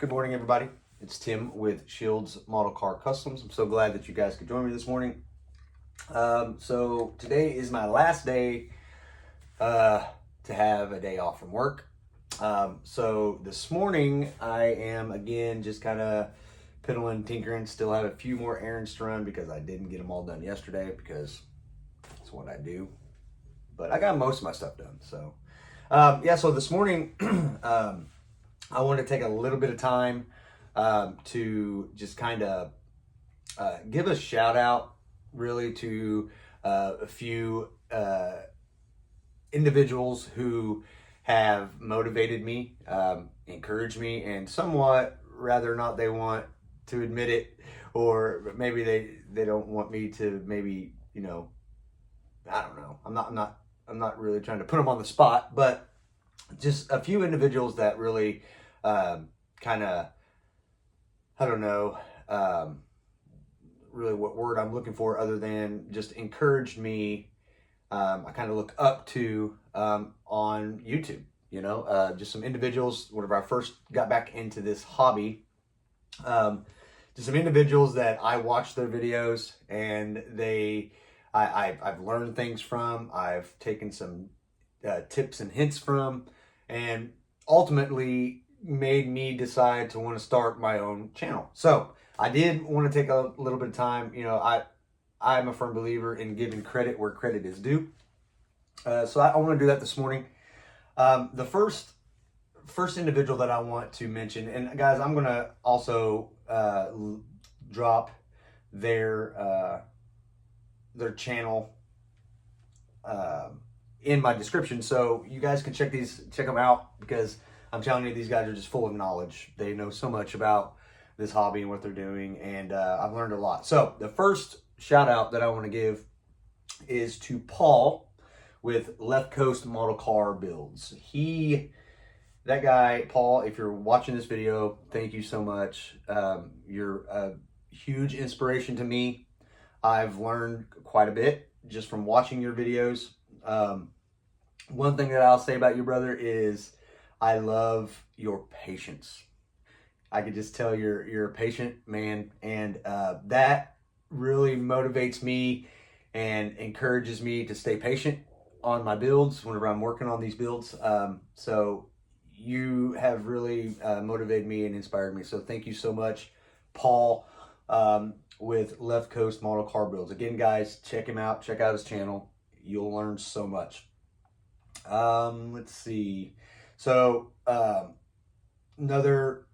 Good morning, everybody. It's Tim with Shields Model Car Customs. I'm so glad that you guys could join me this morning. So today is my last day to have a day off from work. So this morning I am again just kind of piddling, tinkering. Still have a few more errands to run because I didn't get them all done yesterday because that's what I do. But I got most of my stuff done. So yeah. So this morning. I want to take a little bit of time to just kind of give a shout out really to a few individuals who have motivated me, encouraged me, and somewhat rather not they want to admit it, or maybe they don't want me to maybe, you know, I don't know. I'm not really trying to put them on the spot, but just a few individuals that really kind of, I don't know, really what word I'm looking for other than just encouraged me. I kind of look up to on YouTube, you know, just some individuals. Whenever I first got back into this hobby, just some individuals that I watched their videos and I've learned things from. I've taken some tips and hints from, and ultimately made me decide to want to start my own channel. So I did want to take a little bit of time. You know, I'm a firm believer in giving credit where credit is due. So I want to do that this morning. The first individual that I want to mention, and guys, I'm going to also drop their channel in my description, so you guys can check them out, because I'm telling you, these guys are just full of knowledge. They know so much about this hobby and what they're doing, and I've learned a lot. So the first shout out that I want to give is to Paul with Left Coast Model Car Builds. That guy, Paul, if you're watching this video, thank you so much. You're a huge inspiration to me. I've learned quite a bit just from watching your videos. One thing that I'll say about you, brother, is I love your patience. I could just tell you're a patient man, and that really motivates me and encourages me to stay patient on my builds whenever I'm working on these builds. So you have really motivated me and inspired me. So thank you so much, Paul, with Left Coast Model Car Builds. Again, guys, check him out. Check out his channel. You'll learn so much. Let's see. So another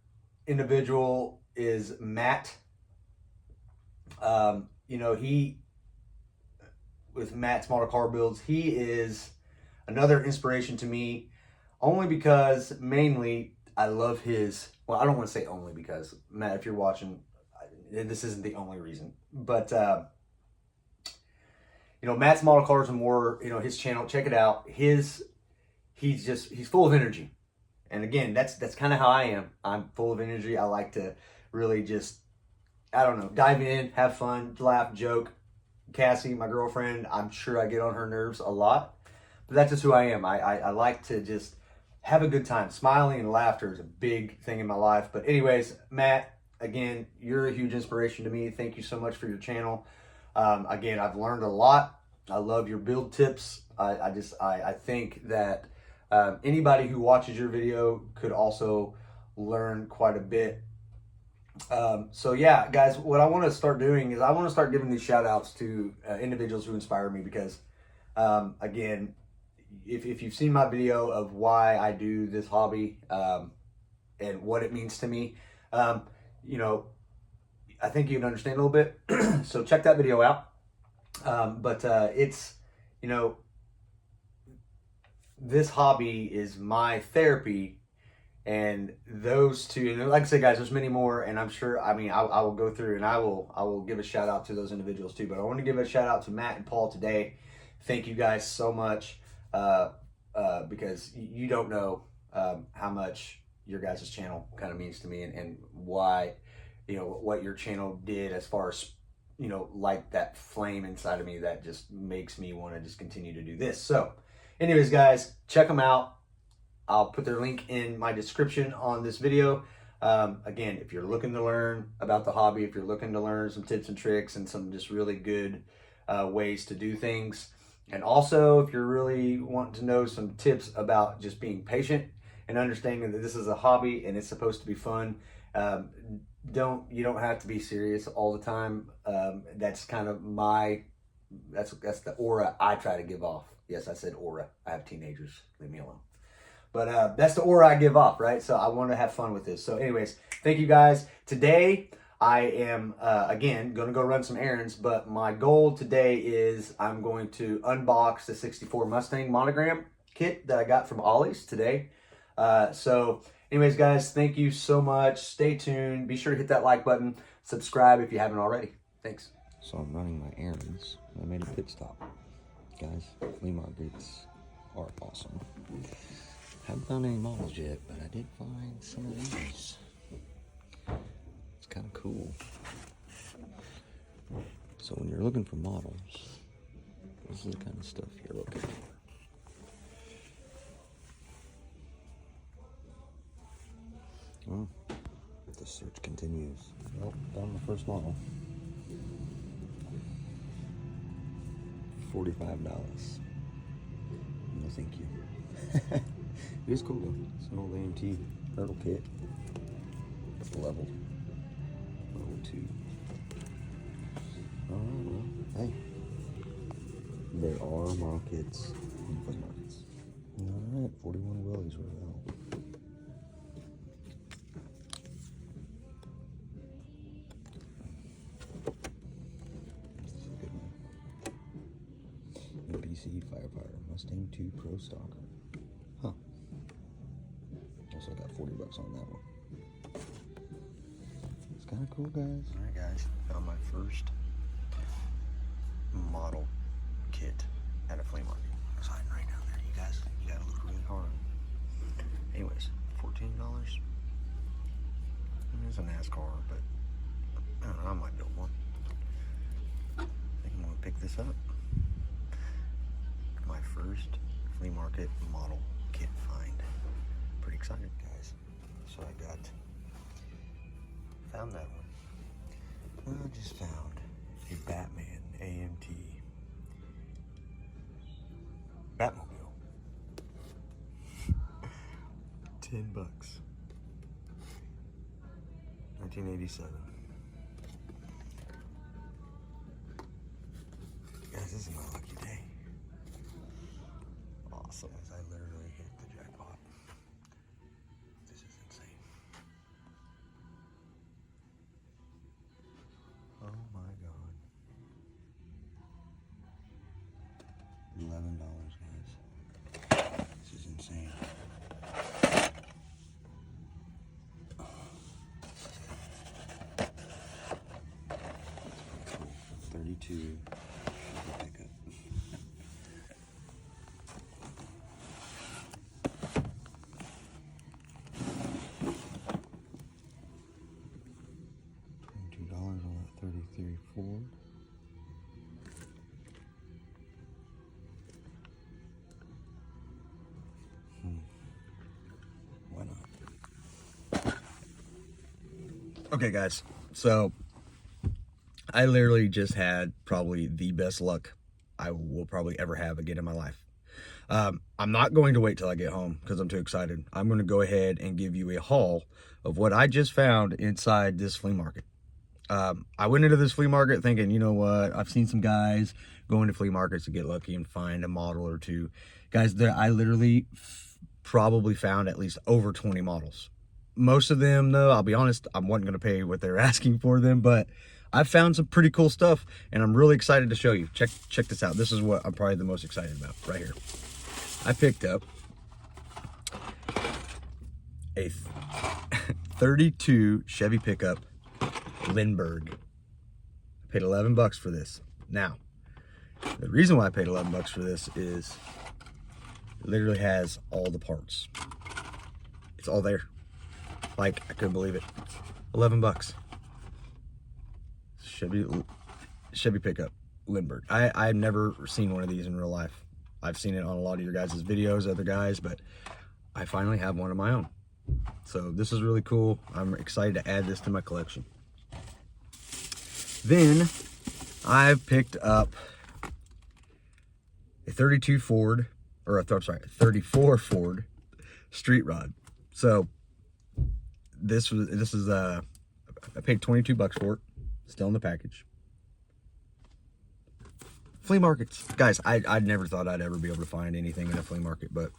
individual is Matt. You know, with Matt's Model Car Builds, he is another inspiration to me, only because mainly I love well, I don't want to say only because, Matt, if you're watching, this isn't the only reason, but you know, Matt's Model Cars and More, you know, his channel, check it out. He's full of energy. And again, that's kind of how I am. I'm full of energy. I like to really just, I don't know, dive in, have fun, laugh, joke. Cassie, my girlfriend, I'm sure I get on her nerves a lot, but that's just who I am. I like to just have a good time. Smiling and laughter is a big thing in my life. But anyways, Matt, again, you're a huge inspiration to me. Thank you so much for your channel. Again, I've learned a lot. I love your build tips. I think that anybody who watches your video could also learn quite a bit. So yeah, guys, what I want to start doing is I want to start giving these shout outs to individuals who inspire me, because again, if you've seen my video of why I do this hobby and what it means to me, you know, I think you'd understand a little bit. So check that video out. But it's, you know, this hobby is my therapy, and those two, and like I said, guys, there's many more, and I'm sure, I mean, I will go through and I will give a shout out to those individuals too, but I want to give a shout out to Matt and Paul today. Thank you guys so much, because you don't know how much your guys' channel kind of means to me, and why, you know, what your channel did as far as, you know, like that flame inside of me that just makes me want to just continue to do this. So anyways, guys, check them out. I'll put their link in my description on this video. Again, if you're looking to learn about the hobby, if you're looking to learn some tips and tricks and some just really good ways to do things, and also if you're really wanting to know some tips about just being patient and understanding that this is a hobby and it's supposed to be fun, you don't have to be serious all the time. That's kind of that's the aura I try to give off. Yes, I said aura. I have teenagers. Leave me alone. But that's the aura I give off, right? So I want to have fun with this. So anyways, thank you guys. Today, I am, again, going to go run some errands. But my goal today is I'm going to unbox the 64 Mustang Monogram kit that I got from Ollie's today. So anyways, guys, thank you so much. Stay tuned. Be sure to hit that like button. Subscribe if you haven't already. Thanks. So I'm running my errands. I made a pit stop. Guys, flea markets are awesome. Haven't found any models yet, but I did find some of these. It's kind of cool. So when you're looking for models, this is the kind of stuff you're looking for. Well, the search continues. Well, found the first model. $45. No, thank you. It is cool though. It's an old AMT hurdle kit. It's leveled. Level 2. Alright, well, hey. There are markets in flea markets. Alright, 41 Willies were out. This is a good one. NBC Firefighter Mustang 2 Pro Stalker. Huh. Also got $40 on that one. It's kind of cool, guys. Alright, guys. Found my first model kit at a flea market. It's hiding right down there. You guys, you gotta look really hard. Anyways, $14. It's a NASCAR, but I don't know, I might build one. I think I'm gonna pick this up. My first flea market model kit find. Pretty excited, guys. So I found that one. I just found a Batman AMT Batmobile. $10. 1987. Guys, this is my lucky day. Awesome. As I literally hit the jackpot. This is insane. Oh my god. $11, guys. This is insane. 32. Pickup. $22 on that 33 Ford. Why not? Okay, guys. So I literally just had probably the best luck I will probably ever have again in my life. I'm not going to wait till I get home because I'm too excited. I'm going to go ahead and give you a haul of what I just found inside this flea market. I went into this flea market thinking, you know what, I've seen some guys go into flea markets to get lucky and find a model or two. Guys, I literally probably found at least over 20 models. Most of them, though, I'll be honest, I wasn't going to pay what they're asking for them, but I found some pretty cool stuff, and I'm really excited to show you. Check this out. This is what I'm probably the most excited about right here. I picked up a 32 Chevy pickup Lindbergh. I paid $11 for this. Now, the reason why I paid $11 for this is it literally has all the parts. It's all there. Like, I couldn't believe it. $11. Chevy pickup Lindbergh. I've never seen one of these in real life. I've seen it on a lot of your guys' videos, other guys, but I finally have one of my own. So this is really cool. I'm excited to add this to my collection. Then I've picked up a 32 Ford, or I'm sorry, 34 Ford street rod. So this is I paid 22 bucks for it. Still in the package. Flea markets, guys. I never thought I'd ever be able to find anything in a flea market, but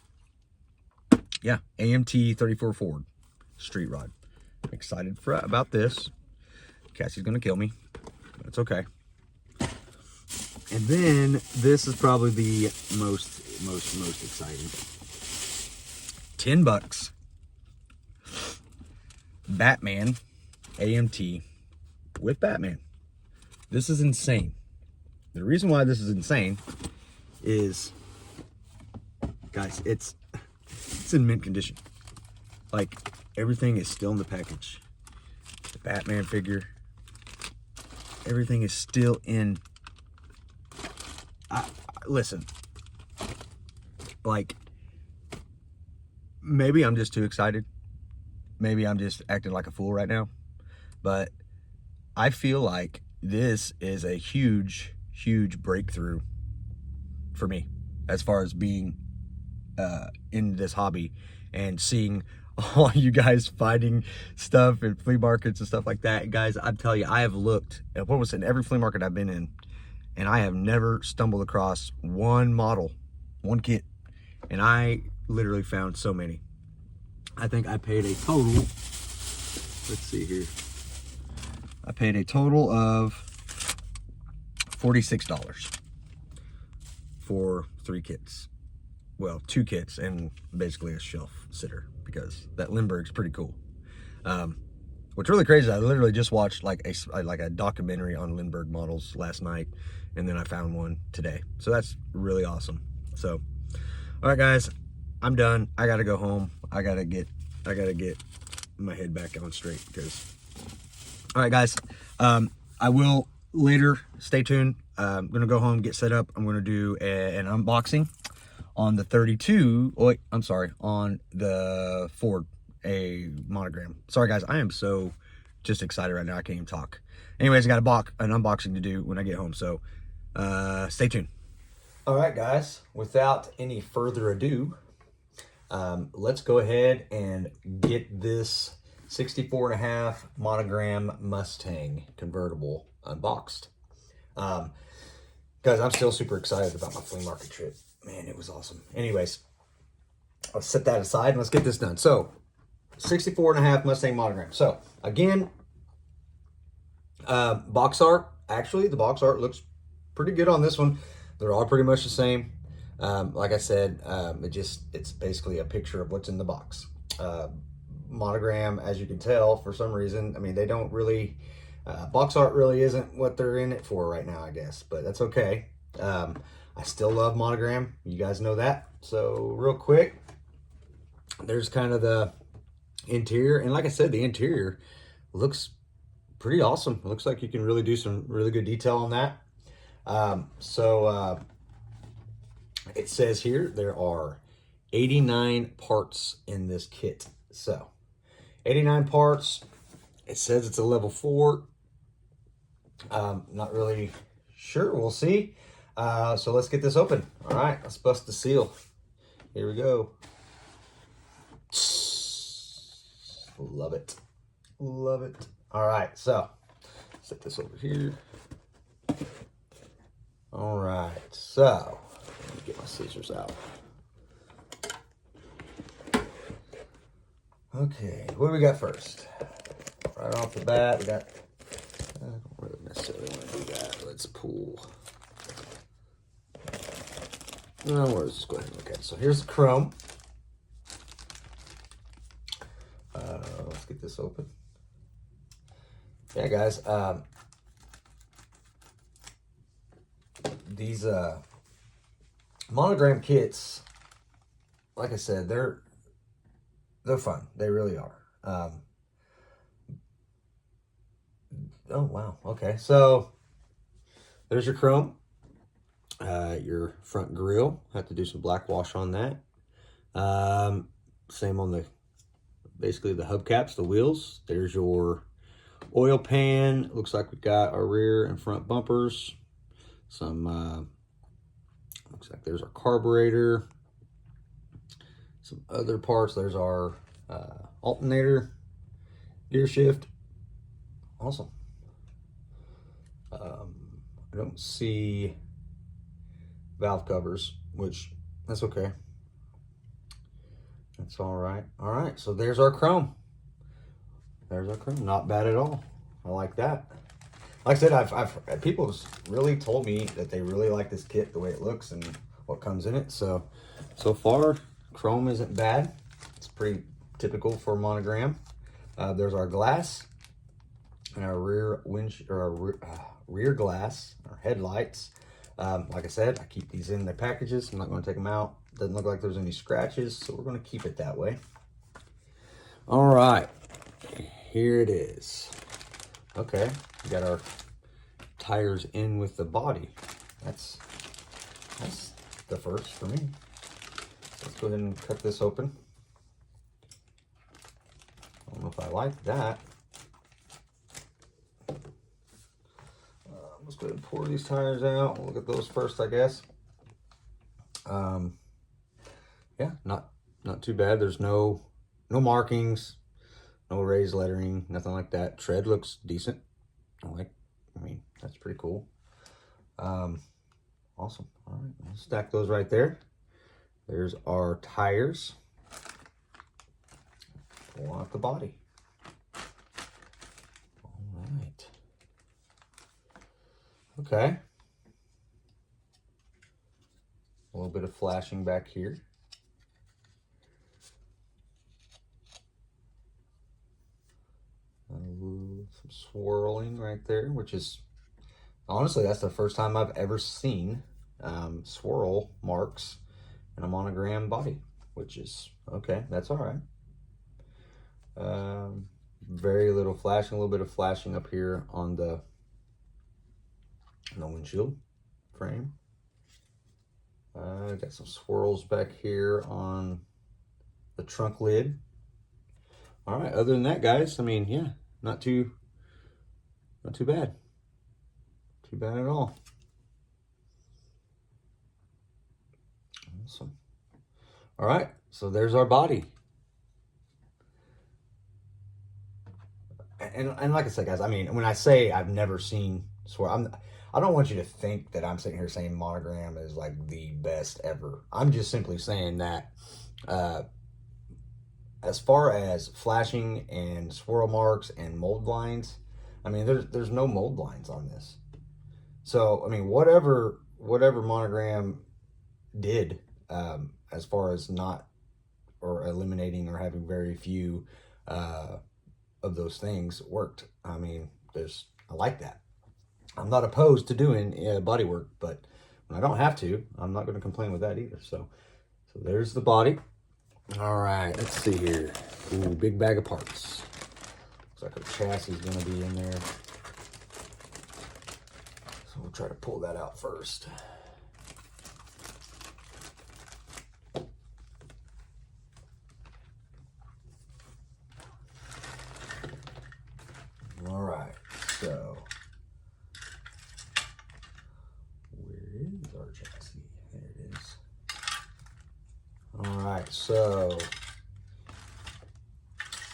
yeah, AMT 34 Ford street rod. Excited about this. Cassie's gonna kill me. That's okay. And then this is probably the most exciting. 10 bucks. Batman AMT with Batman. This is insane. The reason why this is insane is, guys, it's in mint condition. Like, everything is still in the package. The Batman figure, everything is still in. Listen, like, maybe I'm just too excited. Maybe I'm just acting like a fool right now. But I feel like this is a huge breakthrough for me as far as being in this hobby and seeing all you guys finding stuff in flea markets and stuff like that. Guys, I'm telling you, I have looked at almost in every flea market I've been in, and I have never stumbled across one model, one kit, and I literally found so many. I think I paid a total, let's see here, I paid a total of $46 for 3 kits. Well, 2 kits and basically a shelf sitter, because that Lindbergh's pretty cool. What's really crazy is I literally just watched like a documentary on Lindbergh models last night, and then I found one today. So that's really awesome. So, all right, guys, I'm done. I gotta go home. I gotta get my head back on straight, because. All right, guys. I will later. Stay tuned. I'm gonna go home, get set up. I'm gonna do an unboxing on the 32. Oh, wait, I'm sorry, on the Ford, a Monogram. Sorry, guys. I am so just excited right now. I can't even talk. Anyways, I got an unboxing to do when I get home. So stay tuned. All right, guys. Without any further ado, let's go ahead and get this 64.5 Monogram Mustang convertible unboxed. Guys, I'm still super excited about my flea market trip. Man, it was awesome. Anyways, I'll set that aside and let's get this done. So, 64.5 Mustang Monogram. So, again, box art. Actually, the box art looks pretty good on this one. They're all pretty much the same. Like I said, it's basically a picture of what's in the box. Monogram, as you can tell, for some reason, I mean, they don't really, box art really isn't what they're in it for right now, I guess, but that's okay. I still love Monogram. You guys know that. So real quick, there's kind of the interior. And like I said, the interior looks pretty awesome. It looks like you can really do some really good detail on that. It says here there are 89 parts in this kit. So 89 parts. It says it's a level 4. Not really sure. We'll see. So let's get this open. All right, let's bust the seal. Here we go. Love it. Love it. All right, so set this over here. All right, so let me get my scissors out. Okay, what do we got first? Right off the bat, we got, I don't really necessarily want to do that. Let's pull. No, let's just go ahead and look at it. So here's the chrome. Let's get this open. Yeah, guys. These Monogram kits, like I said, they're fun. They really are. Oh wow. Okay, so there's your chrome. Your front grille. Have to do some black wash on that. Same on the basically the hubcaps, the wheels. There's your oil pan. Looks like we've got our rear and front bumpers. Some, looks like there's our carburetor. Some other parts. There's our alternator, gear shift. Awesome. I don't see valve covers, which that's okay. That's all right. All right, so there's our chrome. There's our chrome. Not bad at all. I like that. Like I said, I've people have really told me that they really like this kit, the way it looks and what comes in it. So far, chrome isn't bad. It's pretty typical for Monogram. There's our glass and our rear rear glass, our headlights. Like I said, I keep these in their packages. I'm not going to take them out. Doesn't look like there's any scratches, so we're going to keep it that way. All right, here it is. Okay, we got our tires in with the body. That's the first for me. Let's go ahead and cut this open. I don't know if I like that. Let's go ahead and pour these tires out. We'll look at those first, I guess. Yeah, not too bad. There's no markings, no raised lettering, nothing like that. Tread looks decent. I mean, that's pretty cool. Awesome. All right, we'll stack those right there. There's our tires. Pull out the body. All right. Okay. A little bit of flashing back here. Some swirling right there, which is, honestly, that's the first time I've ever seen swirl marks in a Monogram body, which is, okay, that's all right. Very little flashing, a little bit of flashing up here on the windshield frame. Got some swirls back here on the trunk lid. All right, other than that, guys, I mean, yeah, not too bad. Too bad at all. Awesome. All right, so there's our body. And like I said, guys, I mean, when I say I've never seen swirl, I don't want you to think that I'm sitting here saying Monogram is like the best ever. I'm just simply saying that as far as flashing and swirl marks and mold lines, I mean, there's no mold lines on this. So, I mean, whatever Monogram did as far as not or eliminating or having very few of those things worked. I mean, I like that. I'm not opposed to doing body work, but when I don't have to, I'm not going to complain with that either. So there's the body. All right, let's see here. Ooh, big bag of parts. Looks like our chassis is going to be in there. So we'll try to pull that out first. All right, so where is our chassis? There it is. All right, so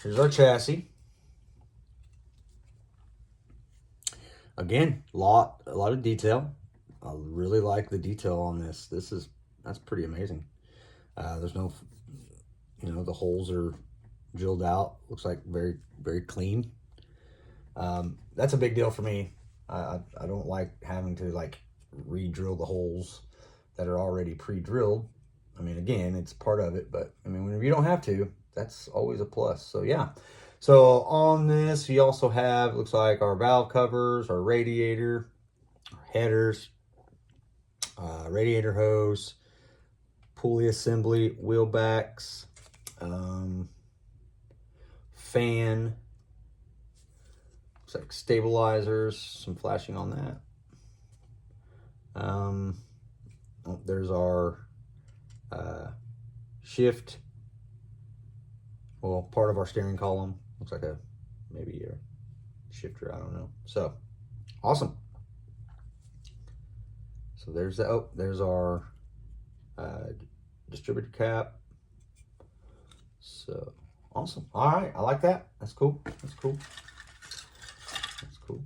here's our chassis. Again, a lot of detail. I really like the detail on this. That's pretty amazing. There's no, the holes are drilled out. Looks like very, very clean. That's a big deal for me. I don't like having to like re-drill the holes that are already pre-drilled. I mean, again, it's part of it, but I mean, when you don't have to, that's always a plus. So yeah. So on this, we also have, looks like our valve covers, our radiator, our headers, radiator hose, pulley assembly, wheel backs, fan, looks like stabilizers, some flashing on that. There's our shift well, part of our steering column. Looks like maybe a shifter, I don't know. So awesome. So there's there's our distributor cap. So awesome. All right, I like that. That's cool. That's cool. That's cool.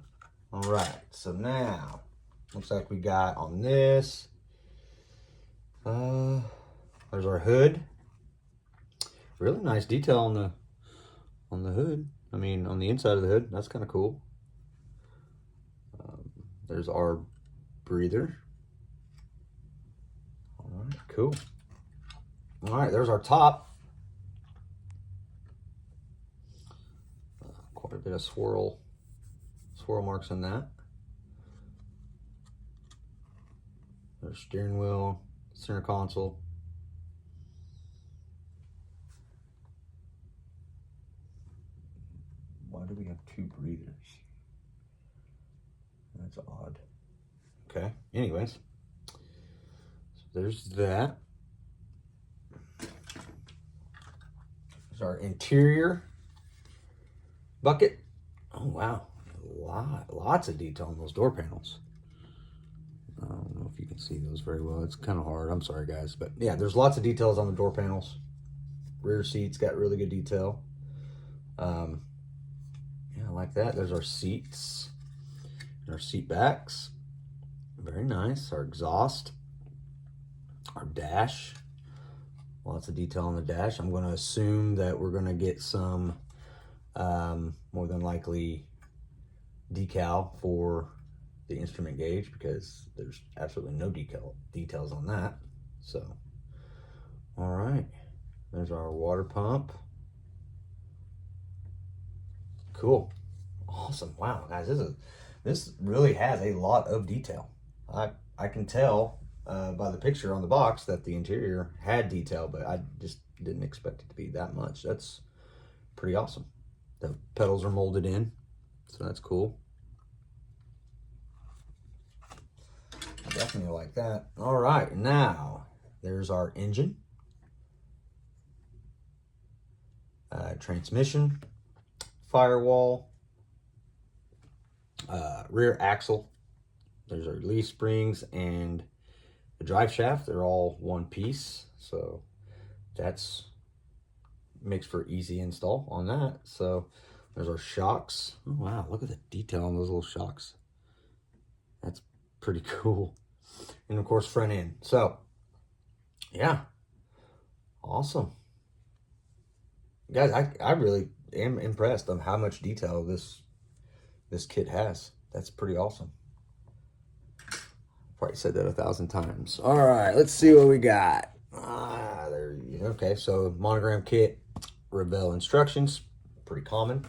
All right, so now looks like we got on this. There's our hood. Really nice detail on the hood. I mean, on the inside of the hood. That's kind of cool. There's our breather. All right, cool. All right, there's our top. Quite a bit of swirl marks in that. There's steering wheel, center console. Why do we have two breathers? That's odd. Okay, anyways. So there's that. There's our interior bucket. Oh wow, lots of detail on those door panels. I don't know if you can see those very well. It's kind of hard. I'm sorry, guys, but yeah, there's lots of details on the door panels. Rear seats got really good detail. Yeah, I like that. There's our seats, and our seat backs. Very nice. Our exhaust, our dash. Lots of detail on the dash. I'm going to assume that we're going to get some, more than likely, decal for the instrument gauge, because there's absolutely no details on that. So, all right, there's our water pump. Cool, awesome. Wow, guys, this really has a lot of detail. I can tell by the picture on the box that the interior had detail, but I just didn't expect it to be that much. That's pretty awesome. The pedals are molded in, so that's cool. I definitely like that. All right, now there's our engine, transmission, firewall, rear axle. There's our leaf springs and the drive shaft. They're all one piece, so that's makes for easy install on that. So there's our shocks. Oh, wow, look at the detail on those little shocks. That's pretty cool. And of course, front end. So yeah, awesome, guys. I really am impressed on how much detail this kit has. That's pretty awesome. Probably said that 1,000 times. All right, let's see what we got. There you go. Okay, so Monogram kit, Revell instructions, pretty common.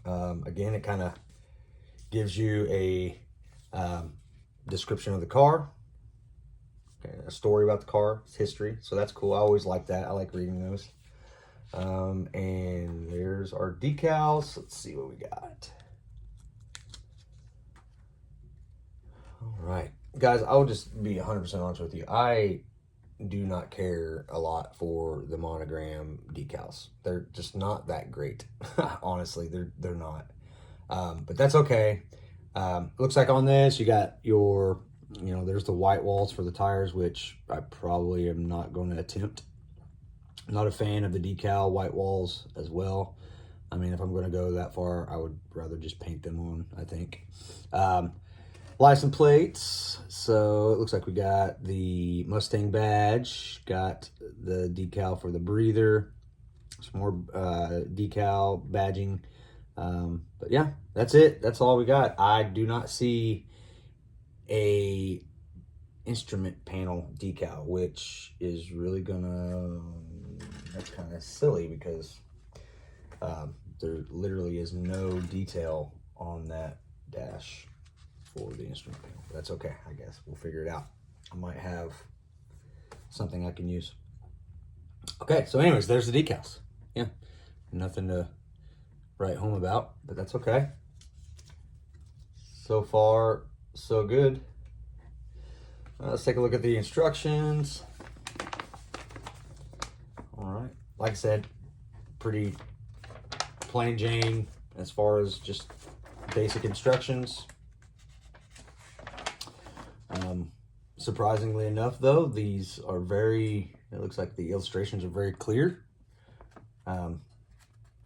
Again, it kind of gives you a description of the car, okay, a story about the car, its history. So that's cool. I always like that. I like reading those. And there's our decals. Let's see what we got. All right, guys, I'll just be 100% honest with you. I do not care a lot for the Monogram decals. They're just not that great. Honestly, they're not. But that's okay. Looks like on this, you got your, there's the white walls for the tires, which I probably am not going to attempt. I'm not a fan of the decal white walls as well. I mean, if I'm going to go that far, I would rather just paint them on, I think. License plates. So it looks like we got the Mustang badge, got the decal for the breather, some more decal badging. But yeah, that's it. That's all we got. I do not see a instrument panel decal, which is really that's kind of silly, because there literally is no detail on that dash for the instrument panel. But that's okay, I guess. We'll figure it out. I might have something I can use. Okay, so anyways, there's the decals. Yeah, nothing to write home about, but that's okay. So far, so good. Let's take a look at the instructions. All right, like I said, pretty plain Jane as far as just basic instructions. Surprisingly enough, though, these are very, it looks like the illustrations are very clear.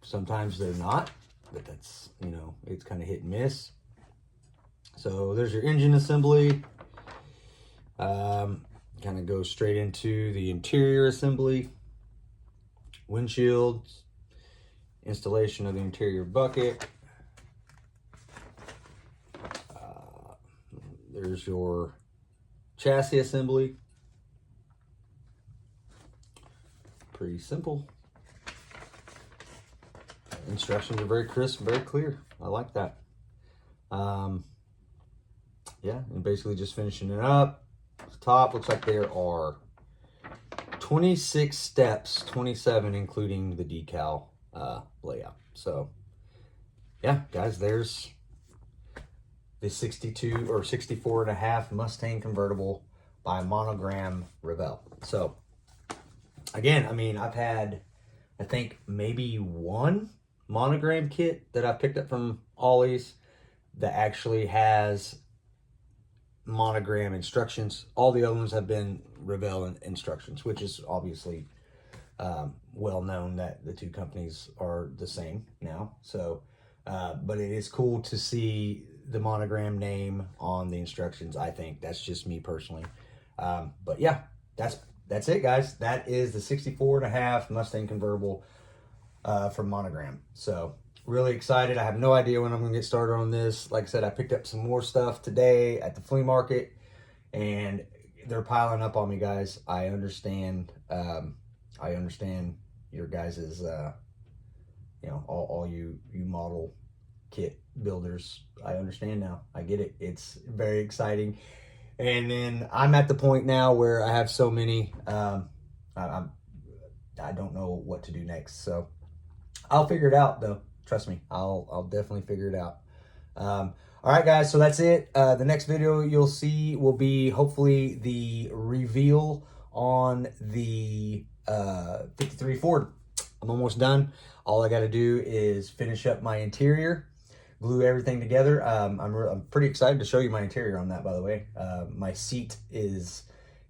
Sometimes they're not, but that's, you know, it's kind of hit and miss. So there's your engine assembly. Kind of goes straight into the interior assembly. Windshields, installation of the interior bucket. There's your chassis assembly. Pretty simple. Instructions are very crisp, very clear. I like that. Yeah, and basically just finishing it up. The top looks like there are 26 steps, 27 including the decal layout. So yeah, guys, there's the 62 or 64 and a half Mustang convertible by Monogram Revell. So again, I mean, I've had, I think maybe one Monogram kit that I picked up from Ollie's that actually has Monogram instructions. All the other ones have been Revell instructions, which is obviously well known that the two companies are the same now. So, but it is cool to see the Monogram name on the instructions. I think that's just me personally. But yeah, that's it, guys. That is the 64 and a half Mustang convertible from Monogram. So really excited. I have no idea when I'm gonna get started on this. Like I said, I picked up some more stuff today at the flea market, and they're piling up on me, guys. I understand. I understand your guys's, you know, all you model kit builders. I understand now. I get it. It's very exciting. And then I'm at the point now where I have so many. I don't know what to do next. So I'll figure it out, though. Trust me, I'll definitely figure it out. All right, guys, so that's it. The next video you'll see will be hopefully the reveal on the 53 Ford. I'm almost done. All I got to do is finish up my interior, glue everything together. I'm pretty excited to show you my interior on that, by the way. My seat is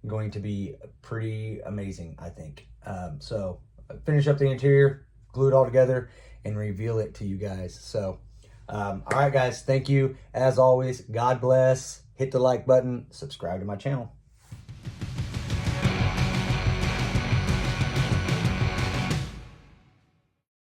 going to be pretty amazing, I think. So finish up the interior, glue it all together, and reveal it to you guys. So, all right, guys, thank you. As always, God bless. Hit the like button, subscribe to my channel.